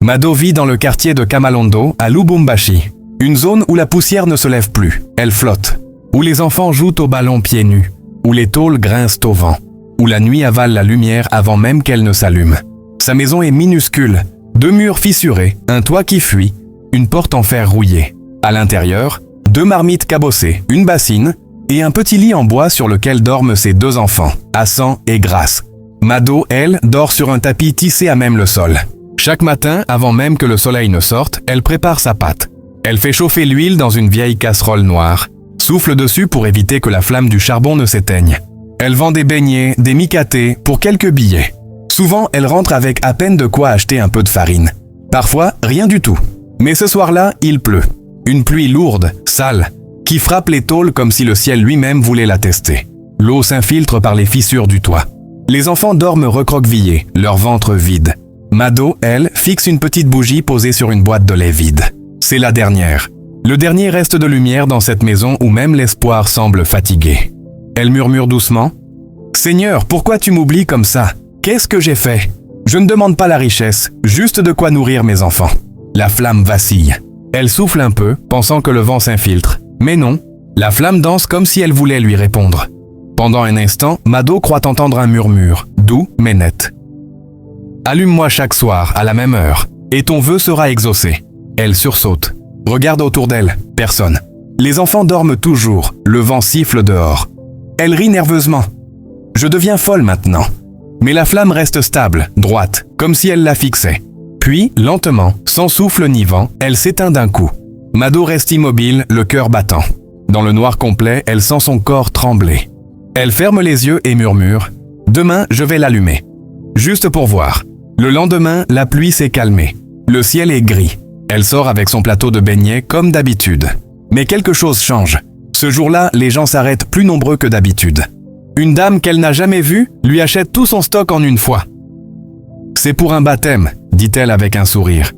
Mado vit dans le quartier de Kamalondo, à Lubumbashi. Une zone où la poussière ne se lève plus, elle flotte. Où les enfants jouent au ballon pieds nus. Où les tôles grincent au vent. Où la nuit avale la lumière avant même qu'elle ne s'allume. Sa maison est minuscule. 2 murs fissurés, un toit qui fuit, une porte en fer rouillée. À l'intérieur, 2 marmites cabossées, une bassine et un petit lit en bois sur lequel dorment ses 2 enfants, Hassan et Grace. Mado, elle, dort sur un tapis tissé à même le sol. Chaque matin, avant même que le soleil ne sorte, elle prépare sa pâte. Elle fait chauffer l'huile dans une vieille casserole noire, souffle dessus pour éviter que la flamme du charbon ne s'éteigne. Elle vend des beignets, des micatés pour quelques billets. Souvent, elle rentre avec à peine de quoi acheter un peu de farine. Parfois, rien du tout. Mais ce soir-là, il pleut. Une pluie lourde, sale, qui frappe les tôles comme si le ciel lui-même voulait la tester. L'eau s'infiltre par les fissures du toit. Les enfants dorment recroquevillés, leur ventre vide. Mado, elle, fixe une petite bougie posée sur une boîte de lait vide. C'est la dernière. Le dernier reste de lumière dans cette maison où même l'espoir semble fatigué. Elle murmure doucement « Seigneur, pourquoi tu m'oublies comme ça? Qu'est-ce que j'ai fait? Je ne demande pas la richesse, juste de quoi nourrir mes enfants. » La flamme vacille. Elle souffle un peu, pensant que le vent s'infiltre. Mais non, la flamme danse comme si elle voulait lui répondre. Pendant un instant, Mado croit entendre un murmure, doux mais net. « Allume-moi chaque soir, à la même heure, et ton vœu sera exaucé. » Elle sursaute. Regarde autour d'elle, personne. Les enfants dorment toujours, le vent siffle dehors. Elle rit nerveusement. « Je deviens folle maintenant. » Mais la flamme reste stable, droite, comme si elle la fixait. Puis, lentement, sans souffle ni vent, elle s'éteint d'un coup. Mado reste immobile, le cœur battant. Dans le noir complet, elle sent son corps trembler. Elle ferme les yeux et murmure « Demain, je vais l'allumer. » Juste pour voir. Le lendemain, la pluie s'est calmée. Le ciel est gris. Elle sort avec son plateau de beignets comme d'habitude. Mais quelque chose change. Ce jour-là, les gens s'arrêtent plus nombreux que d'habitude. Une dame qu'elle n'a jamais vue lui achète tout son stock en une fois. « C'est pour un baptême », dit-elle avec un sourire.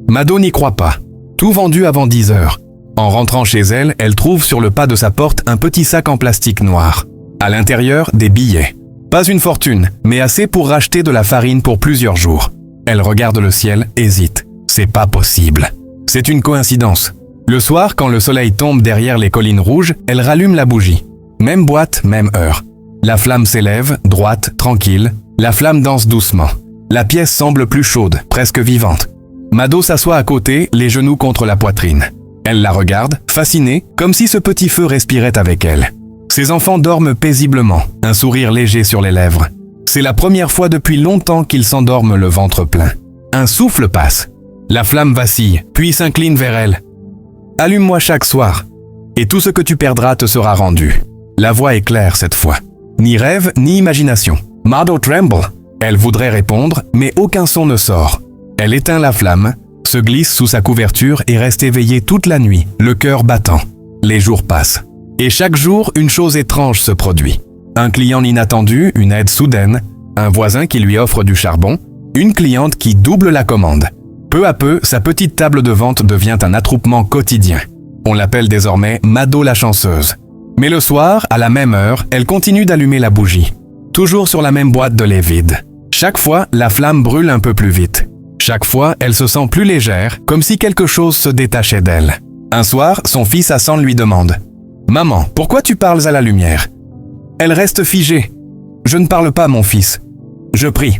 Mado n'y croit pas. Tout vendu avant 10 heures. En rentrant chez elle, elle trouve sur le pas de sa porte un petit sac en plastique noir. À l'intérieur, des billets. Pas une fortune, mais assez pour racheter de la farine pour plusieurs jours. Elle regarde le ciel, hésite. C'est pas possible. C'est une coïncidence. Le soir, quand le soleil tombe derrière les collines rouges, elle rallume la bougie. Même boîte, même heure. La flamme s'élève, droite, tranquille. La flamme danse doucement. La pièce semble plus chaude, presque vivante. Mado s'assoit à côté, les genoux contre la poitrine. Elle la regarde, fascinée, comme si ce petit feu respirait avec elle. Ses enfants dorment paisiblement, un sourire léger sur les lèvres. C'est la première fois depuis longtemps qu'ils s'endorment le ventre plein. Un souffle passe. La flamme vacille, puis s'incline vers elle. « Allume-moi chaque soir, et tout ce que tu perdras te sera rendu. » La voix est claire cette fois. Ni rêve, ni imagination. Mado tremble. Elle voudrait répondre, mais aucun son ne sort. Elle éteint la flamme, se glisse sous sa couverture et reste éveillée toute la nuit, le cœur battant. Les jours passent. Et chaque jour, une chose étrange se produit. Un client inattendu, une aide soudaine, un voisin qui lui offre du charbon, une cliente qui double la commande. Peu à peu, sa petite table de vente devient un attroupement quotidien. On l'appelle désormais Mado la chanceuse. Mais le soir, à la même heure, elle continue d'allumer la bougie. Toujours sur la même boîte de lait vide. Chaque fois, la flamme brûle un peu plus vite. Chaque fois, elle se sent plus légère, comme si quelque chose se détachait d'elle. Un soir, son fils Hassan lui demande « Maman, pourquoi tu parles à la lumière ?» Elle reste figée. « Je ne parle pas, mon fils. Je prie. »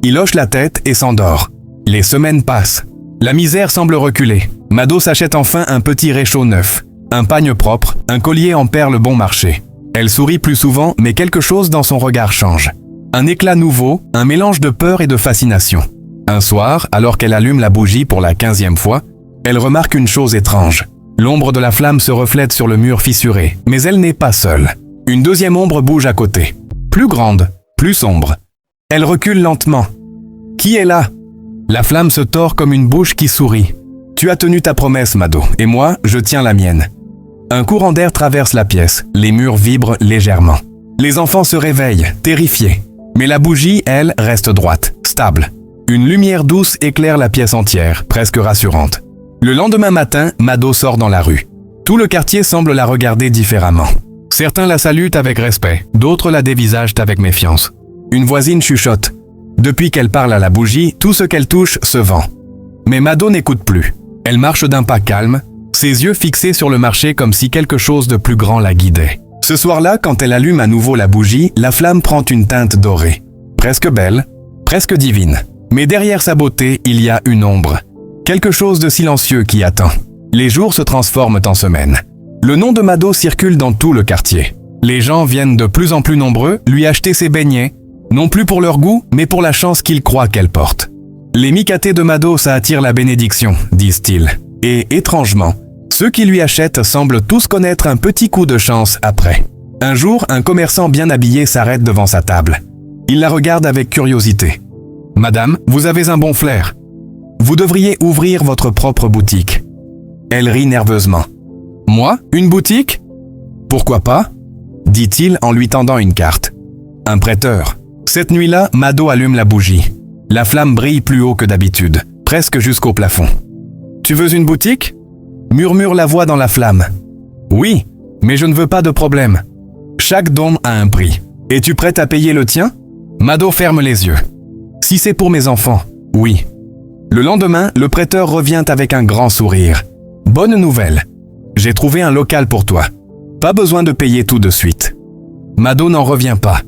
Il hoche la tête et s'endort. Les semaines passent. La misère semble reculer. Mado s'achète enfin un petit réchaud neuf, un pagne propre, un collier en perles bon marché. Elle sourit plus souvent, mais quelque chose dans son regard change. Un éclat nouveau, un mélange de peur et de fascination. Un soir, alors qu'elle allume la bougie pour la 15e fois, elle remarque une chose étrange. L'ombre de la flamme se reflète sur le mur fissuré, mais elle n'est pas seule. Une deuxième ombre bouge à côté. Plus grande, plus sombre. Elle recule lentement. Qui est là ? La flamme se tord comme une bouche qui sourit. Tu as tenu ta promesse, Mado, et moi, je tiens la mienne. Un courant d'air traverse la pièce, les murs vibrent légèrement. Les enfants se réveillent, terrifiés. Mais la bougie, elle, reste droite, stable. Une lumière douce éclaire la pièce entière, presque rassurante. Le lendemain matin, Mado sort dans la rue. Tout le quartier semble la regarder différemment. Certains la saluent avec respect, d'autres la dévisagent avec méfiance. Une voisine chuchote. Depuis qu'elle parle à la bougie, tout ce qu'elle touche se vend. Mais Mado n'écoute plus. Elle marche d'un pas calme, ses yeux fixés sur le marché comme si quelque chose de plus grand la guidait. Ce soir-là, quand elle allume à nouveau la bougie, la flamme prend une teinte dorée. Presque belle, presque divine. Mais derrière sa beauté, il y a une ombre. Quelque chose de silencieux qui attend. Les jours se transforment en semaines. Le nom de Mado circule dans tout le quartier. Les gens viennent de plus en plus nombreux lui acheter ses beignets, non plus pour leur goût, mais pour la chance qu'ils croient qu'elle porte. Les micatés de Mado, ça attire la bénédiction, disent-ils. Et étrangement, ceux qui lui achètent semblent tous connaître un petit coup de chance après. Un jour, un commerçant bien habillé s'arrête devant sa table. Il la regarde avec curiosité. « Madame, vous avez un bon flair. Vous devriez ouvrir votre propre boutique. » Elle rit nerveusement. « Moi, une boutique ? Pourquoi pas ?» dit-il en lui tendant une carte. Un prêteur. Cette nuit-là, Mado allume la bougie. La flamme brille plus haut que d'habitude, presque jusqu'au plafond. « Tu veux une boutique ?» murmure la voix dans la flamme. « Oui, mais je ne veux pas de problème. Chaque don a un prix. Es-tu prête à payer le tien ?» Mado ferme les yeux. « Si c'est pour mes enfants, oui. » Le lendemain, le prêteur revient avec un grand sourire. « Bonne nouvelle. J'ai trouvé un local pour toi. Pas besoin de payer tout de suite. » Mado n'en revient pas.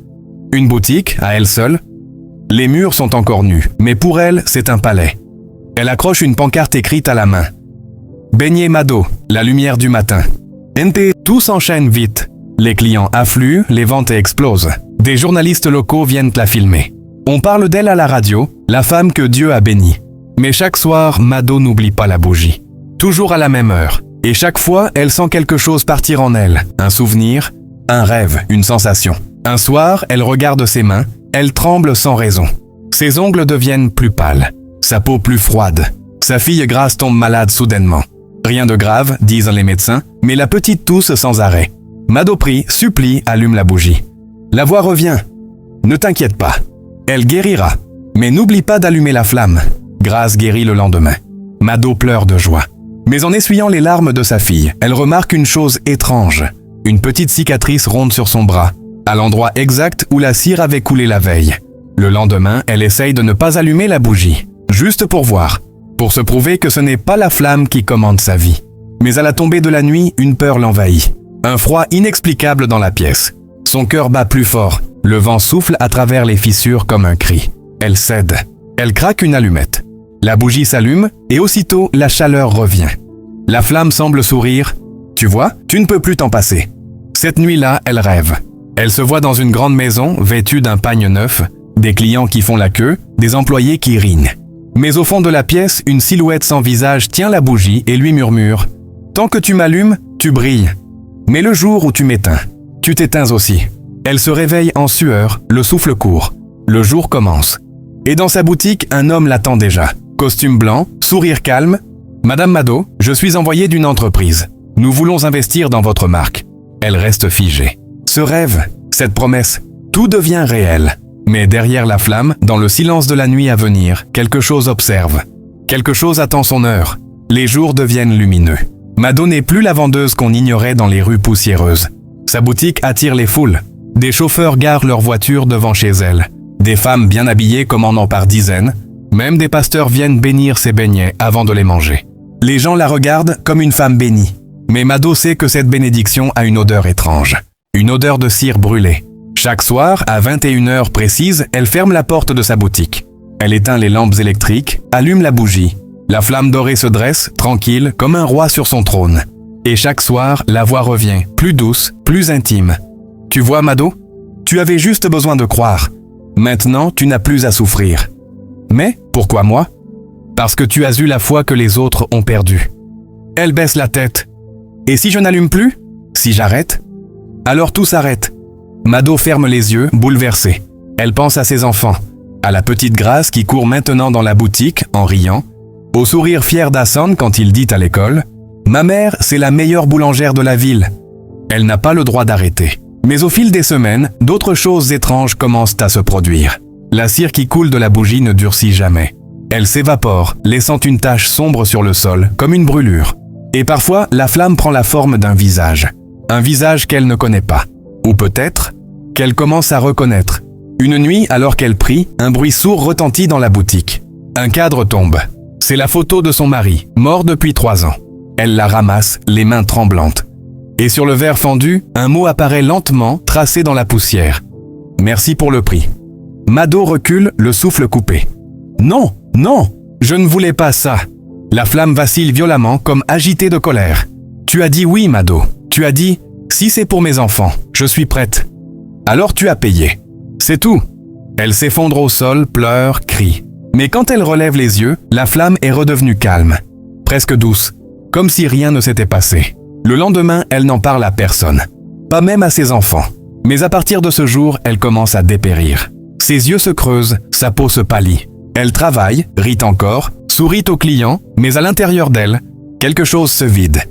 Une boutique, à elle seule. Les murs sont encore nus, mais pour elle, c'est un palais. Elle accroche une pancarte écrite à la main. « Beignet Mado, la lumière du matin. » Tout s'enchaîne vite. Les clients affluent, les ventes explosent. Des journalistes locaux viennent la filmer. On parle d'elle à la radio, la femme que Dieu a bénie. Mais chaque soir, Mado n'oublie pas la bougie. Toujours à la même heure. Et chaque fois, elle sent quelque chose partir en elle. Un souvenir, un rêve, une sensation. Un soir, elle regarde ses mains. Elle tremble sans raison. Ses ongles deviennent plus pâles. Sa peau plus froide. Sa fille grasse tombe malade soudainement. Rien de grave, disent les médecins, mais la petite tousse sans arrêt. Mado prie, supplie, allume la bougie. La voix revient. Ne t'inquiète pas. Elle guérira. Mais n'oublie pas d'allumer la flamme. Grace guérit le lendemain. Mado pleure de joie. Mais en essuyant les larmes de sa fille, elle remarque une chose étrange. Une petite cicatrice ronde sur son bras, à l'endroit exact où la cire avait coulé la veille. Le lendemain, elle essaye de ne pas allumer la bougie, juste pour voir, pour se prouver que ce n'est pas la flamme qui commande sa vie. Mais à la tombée de la nuit, une peur l'envahit. Un froid inexplicable dans la pièce. Son cœur bat plus fort. Le vent souffle à travers les fissures comme un cri. Elle cède. Elle craque une allumette. La bougie s'allume et aussitôt la chaleur revient. La flamme semble sourire. Tu vois, tu ne peux plus t'en passer. Cette nuit-là, elle rêve. Elle se voit dans une grande maison vêtue d'un pagne neuf, des clients qui font la queue, des employés qui rient. Mais au fond de la pièce, une silhouette sans visage tient la bougie et lui murmure « Tant que tu m'allumes, tu brilles. Mais le jour où tu m'éteins, tu t'éteins aussi. » Elle se réveille en sueur, le souffle court. Le jour commence. Et dans sa boutique, un homme l'attend déjà. Costume blanc, sourire calme. « Madame Mado, je suis envoyé d'une entreprise. Nous voulons investir dans votre marque. » Elle reste figée. Ce rêve, cette promesse, tout devient réel. Mais derrière la flamme, dans le silence de la nuit à venir, quelque chose observe. Quelque chose attend son heure. Les jours deviennent lumineux. Mado n'est plus la vendeuse qu'on ignorait dans les rues poussiéreuses. Sa boutique attire les foules. Des chauffeurs garent leurs voitures devant chez elle. Des femmes bien habillées commandent par dizaines. Même des pasteurs viennent bénir ses beignets avant de les manger. Les gens la regardent comme une femme bénie. Mais Mado sait que cette bénédiction a une odeur étrange. Une odeur de cire brûlée. Chaque soir, à 21h précise, elle ferme la porte de sa boutique. Elle éteint les lampes électriques, allume la bougie. La flamme dorée se dresse, tranquille, comme un roi sur son trône. Et chaque soir, la voix revient, plus douce, plus intime. « Tu vois, Mado ? Tu avais juste besoin de croire. Maintenant, tu n'as plus à souffrir. Mais, pourquoi moi ? Parce que tu as eu la foi que les autres ont perdue. » Elle baisse la tête. « Et si je n'allume plus ? Si j'arrête ? Alors tout s'arrête. » Mado ferme les yeux, bouleversée. Elle pense à ses enfants, à la petite Grace qui court maintenant dans la boutique, en riant, au sourire fier d'Hassan quand il dit à l'école « Ma mère, c'est la meilleure boulangère de la ville. » Elle n'a pas le droit d'arrêter. Mais au fil des semaines, d'autres choses étranges commencent à se produire. La cire qui coule de la bougie ne durcit jamais. Elle s'évapore, laissant une tache sombre sur le sol, comme une brûlure. Et parfois, la flamme prend la forme d'un visage. Un visage qu'elle ne connaît pas. Ou peut-être qu'elle commence à reconnaître. Une nuit, alors qu'elle prie, un bruit sourd retentit dans la boutique. Un cadre tombe. C'est la photo de son mari, mort depuis 3 ans. Elle la ramasse, les mains tremblantes. Et sur le verre fendu, un mot apparaît lentement, tracé dans la poussière. Merci pour le prix. Mado recule, le souffle coupé. Non, non, je ne voulais pas ça. La flamme vacille violemment, comme agitée de colère. Tu as dit oui, Mado. Tu as dit, si c'est pour mes enfants, je suis prête. Alors tu as payé. C'est tout. Elle s'effondre au sol, pleure, crie. Mais quand elle relève les yeux, la flamme est redevenue calme, presque douce, comme si rien ne s'était passé. Le lendemain, elle n'en parle à personne, pas même à ses enfants. Mais à partir de ce jour, elle commence à dépérir. Ses yeux se creusent, sa peau se pâlit. Elle travaille, rit encore, sourit aux clients, mais à l'intérieur d'elle, quelque chose se vide.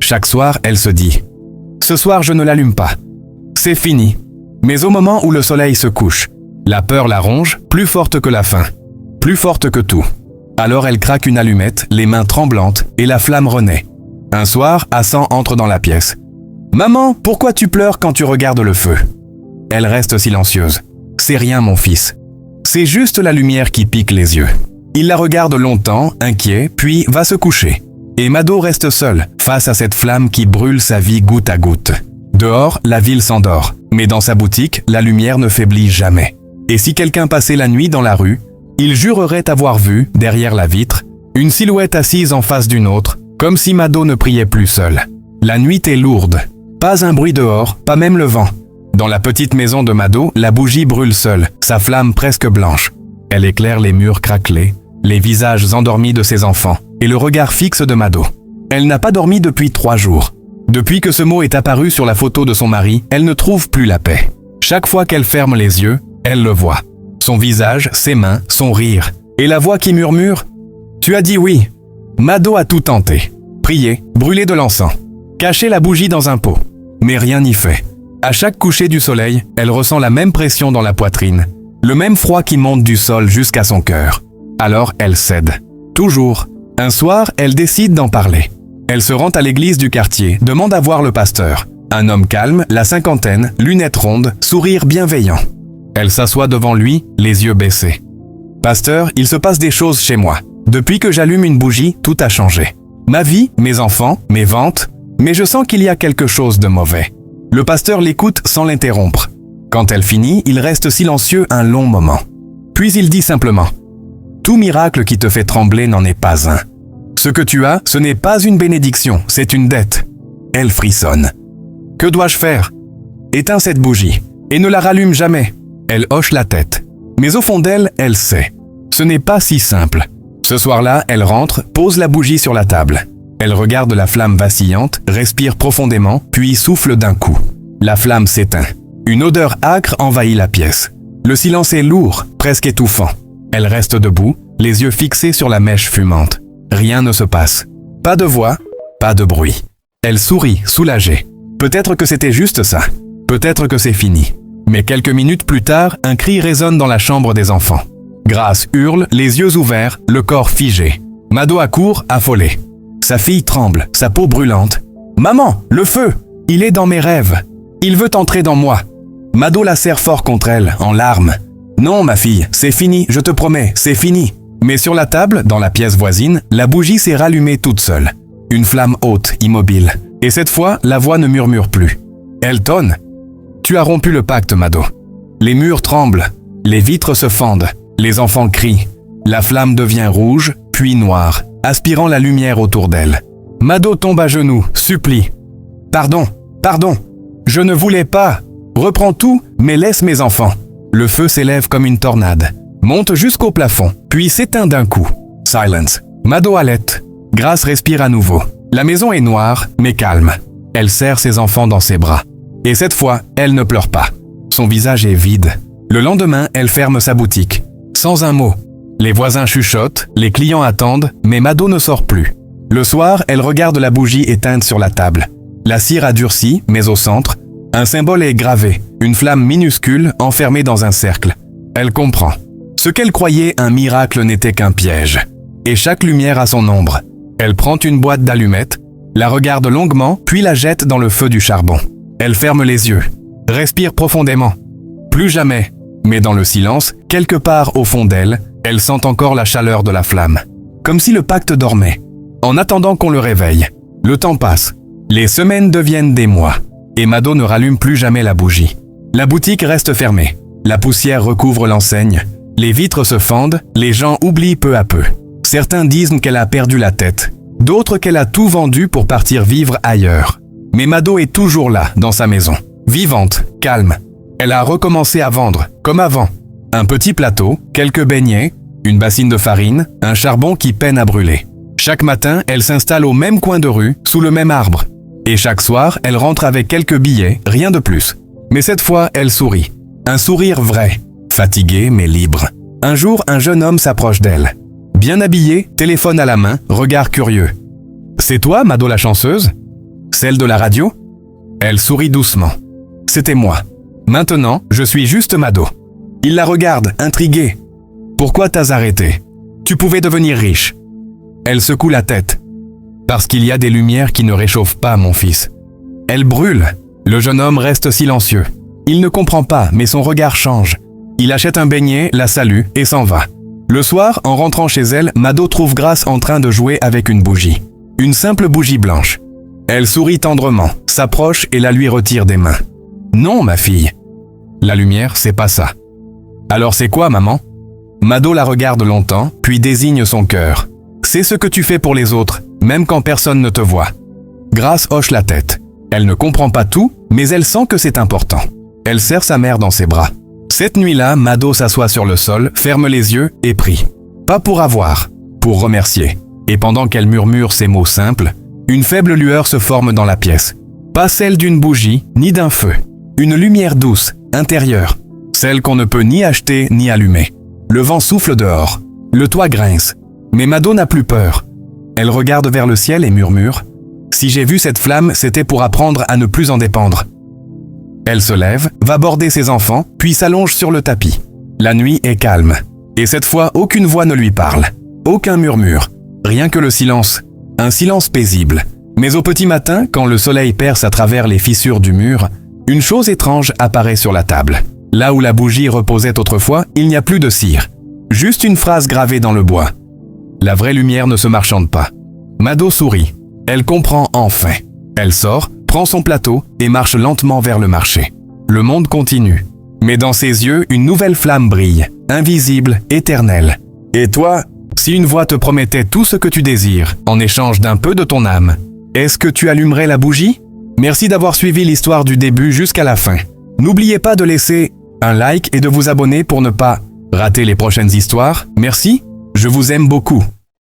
Chaque soir, elle se dit « Ce soir, je ne l'allume pas. C'est fini. » Mais au moment où le soleil se couche, la peur la ronge, plus forte que la faim, plus forte que tout. Alors elle craque une allumette, les mains tremblantes, et la flamme renaît. Un soir, Hassan entre dans la pièce. « Maman, pourquoi tu pleures quand tu regardes le feu ?» Elle reste silencieuse. « C'est rien, mon fils. C'est juste la lumière qui pique les yeux. » Il la regarde longtemps, inquiet, puis va se coucher. Et Mado reste seul, face à cette flamme qui brûle sa vie goutte à goutte. Dehors, la ville s'endort, mais dans sa boutique, la lumière ne faiblit jamais. Et si quelqu'un passait la nuit dans la rue, il jurerait avoir vu, derrière la vitre, une silhouette assise en face d'une autre, comme si Mado ne priait plus seul. La nuit est lourde. Pas un bruit dehors, pas même le vent. Dans la petite maison de Mado, la bougie brûle seule, sa flamme presque blanche. Elle éclaire les murs craquelés, les visages endormis de ses enfants, et le regard fixe de Mado. Elle n'a pas dormi depuis 3 jours. Depuis que ce mot est apparu sur la photo de son mari, elle ne trouve plus la paix. Chaque fois qu'elle ferme les yeux, elle le voit. Son visage, ses mains, son rire. Et la voix qui murmure « Tu as dit oui ». Mado a tout tenté. Prier, brûler de l'encens, cacher la bougie dans un pot. Mais rien n'y fait. À chaque coucher du soleil, elle ressent la même pression dans la poitrine, le même froid qui monte du sol jusqu'à son cœur. Alors elle cède. Toujours. Un soir, elle décide d'en parler. Elle se rend à l'église du quartier, demande à voir le pasteur. Un homme calme, la cinquantaine, lunettes rondes, sourire bienveillant. Elle s'assoit devant lui, les yeux baissés. « Pasteur, il se passe des choses chez moi. Depuis que j'allume une bougie, tout a changé. Ma vie, mes enfants, mes ventes, mais je sens qu'il y a quelque chose de mauvais. » Le pasteur l'écoute sans l'interrompre. Quand elle finit, il reste silencieux un long moment. Puis il dit simplement « Tout miracle qui te fait trembler n'en est pas un. Ce que tu as, ce n'est pas une bénédiction, c'est une dette. » Elle frissonne. « Que dois-je faire ? Éteins cette bougie et ne la rallume jamais. » Elle hoche la tête. Mais au fond d'elle, elle sait. Ce n'est pas si simple. Ce soir-là, elle rentre, pose la bougie sur la table. Elle regarde la flamme vacillante, respire profondément, puis souffle d'un coup. La flamme s'éteint. Une odeur âcre envahit la pièce. Le silence est lourd, presque étouffant. Elle reste debout, les yeux fixés sur la mèche fumante. Rien ne se passe. Pas de voix, pas de bruit. Elle sourit, soulagée. Peut-être que c'était juste ça. Peut-être que c'est fini. Mais quelques minutes plus tard, un cri résonne dans la chambre des enfants. Grace hurle, les yeux ouverts, le corps figé. Mado accourt, affolée. Sa fille tremble, sa peau brûlante. « Maman, le feu! Il est dans mes rêves. Il veut entrer dans moi. » Mado la serre fort contre elle, en larmes. « Non, ma fille, c'est fini, je te promets, c'est fini. » Mais sur la table, dans la pièce voisine, la bougie s'est rallumée toute seule. Une flamme haute, immobile. Et cette fois, la voix ne murmure plus. Elle tonne. « Tu as rompu le pacte, Mado. » Les murs tremblent, les vitres se fendent, les enfants crient. La flamme devient rouge, puis noire, aspirant la lumière autour d'elle. Mado tombe à genoux, supplie. « Pardon, pardon, je ne voulais pas. Reprends tout, mais laisse mes enfants. » Le feu s'élève comme une tornade, monte jusqu'au plafond, puis s'éteint d'un coup. Silence. Mado halète. Grace respire à nouveau. La maison est noire, mais calme. Elle serre ses enfants dans ses bras. Et cette fois, elle ne pleure pas. Son visage est vide. Le lendemain, elle ferme sa boutique. Sans un mot. Les voisins chuchotent, les clients attendent, mais Mado ne sort plus. Le soir, elle regarde la bougie éteinte sur la table. La cire a durci, mais au centre, un symbole est gravé, une flamme minuscule enfermée dans un cercle. Elle comprend. Ce qu'elle croyait un miracle n'était qu'un piège. Et chaque lumière a son ombre. Elle prend une boîte d'allumettes, la regarde longuement, puis la jette dans le feu du charbon. Elle ferme les yeux, respire profondément. Plus jamais, mais dans le silence, quelque part au fond d'elle, elle sent encore la chaleur de la flamme. comme si le pacte dormait. En attendant qu'on le réveille, le temps passe. Les semaines deviennent des mois. Et Mado ne rallume plus jamais la bougie. La boutique reste fermée. La poussière recouvre l'enseigne. Les vitres se fendent, les gens oublient peu à peu. Certains disent qu'elle a perdu la tête. D'autres qu'elle a tout vendu pour partir vivre ailleurs. Mais Mado est toujours là, dans sa maison. Vivante, calme. Elle a recommencé à vendre, comme avant. Un petit plateau, quelques beignets, une bassine de farine, un charbon qui peine à brûler. Chaque matin, elle s'installe au même coin de rue, sous le même arbre. Et chaque soir, elle rentre avec quelques billets, rien de plus. Mais cette fois, elle sourit. Un sourire vrai, fatigué mais libre. Un jour, un jeune homme s'approche d'elle. Bien habillé, téléphone à la main, regard curieux. « C'est toi, Mado la chanceuse ? Celle de la radio ?» Elle sourit doucement. « C'était moi. Maintenant, je suis juste Mado. » Il la regarde, intrigué. « Pourquoi t'as arrêté ? Tu pouvais devenir riche. » Elle secoue la tête. « Parce qu'il y a des lumières qui ne réchauffent pas, mon fils. » Elle brûle. Le jeune homme reste silencieux. Il ne comprend pas, mais son regard change. Il achète un beignet, la salue et s'en va. Le soir, en rentrant chez elle, Mado trouve Grace en train de jouer avec une bougie. Une simple bougie blanche. Elle sourit tendrement, s'approche et la lui retire des mains. « Non, ma fille. La lumière, c'est pas ça. »« Alors c'est quoi, maman ?» Mado la regarde longtemps, puis désigne son cœur. « C'est ce que tu fais pour les autres, même quand personne ne te voit. » Grace hoche la tête. Elle ne comprend pas tout, mais elle sent que c'est important. Elle serre sa mère dans ses bras. Cette nuit-là, Mado s'assoit sur le sol, ferme les yeux et prie. Pas pour avoir, pour remercier. Et pendant qu'elle murmure ces mots simples, une faible lueur se forme dans la pièce. Pas celle d'une bougie, ni d'un feu. Une lumière douce, intérieure. Celle qu'on ne peut ni acheter ni allumer. Le vent souffle dehors. Le toit grince. Mais Mado n'a plus peur. Elle regarde vers le ciel et murmure. Si j'ai vu cette flamme, c'était pour apprendre à ne plus en dépendre. Elle se lève, va border ses enfants, puis s'allonge sur le tapis. La nuit est calme. Et cette fois, aucune voix ne lui parle. Aucun murmure. Rien que le silence. Un silence paisible. Mais au petit matin, quand le soleil perce à travers les fissures du mur, une chose étrange apparaît sur la table. Là où la bougie reposait autrefois, il n'y a plus de cire. Juste une phrase gravée dans le bois. La vraie lumière ne se marchande pas. Mado sourit. Elle comprend enfin. Elle sort, prend son plateau et marche lentement vers le marché. Le monde continue. Mais dans ses yeux, une nouvelle flamme brille, invisible, éternelle. Et toi, si une voix te promettait tout ce que tu désires, en échange d'un peu de ton âme, est-ce que tu allumerais la bougie ? Merci d'avoir suivi l'histoire du début jusqu'à la fin. N'oubliez pas de laisser un like et de vous abonner pour ne pas rater les prochaines histoires. Merci, je vous aime beaucoup.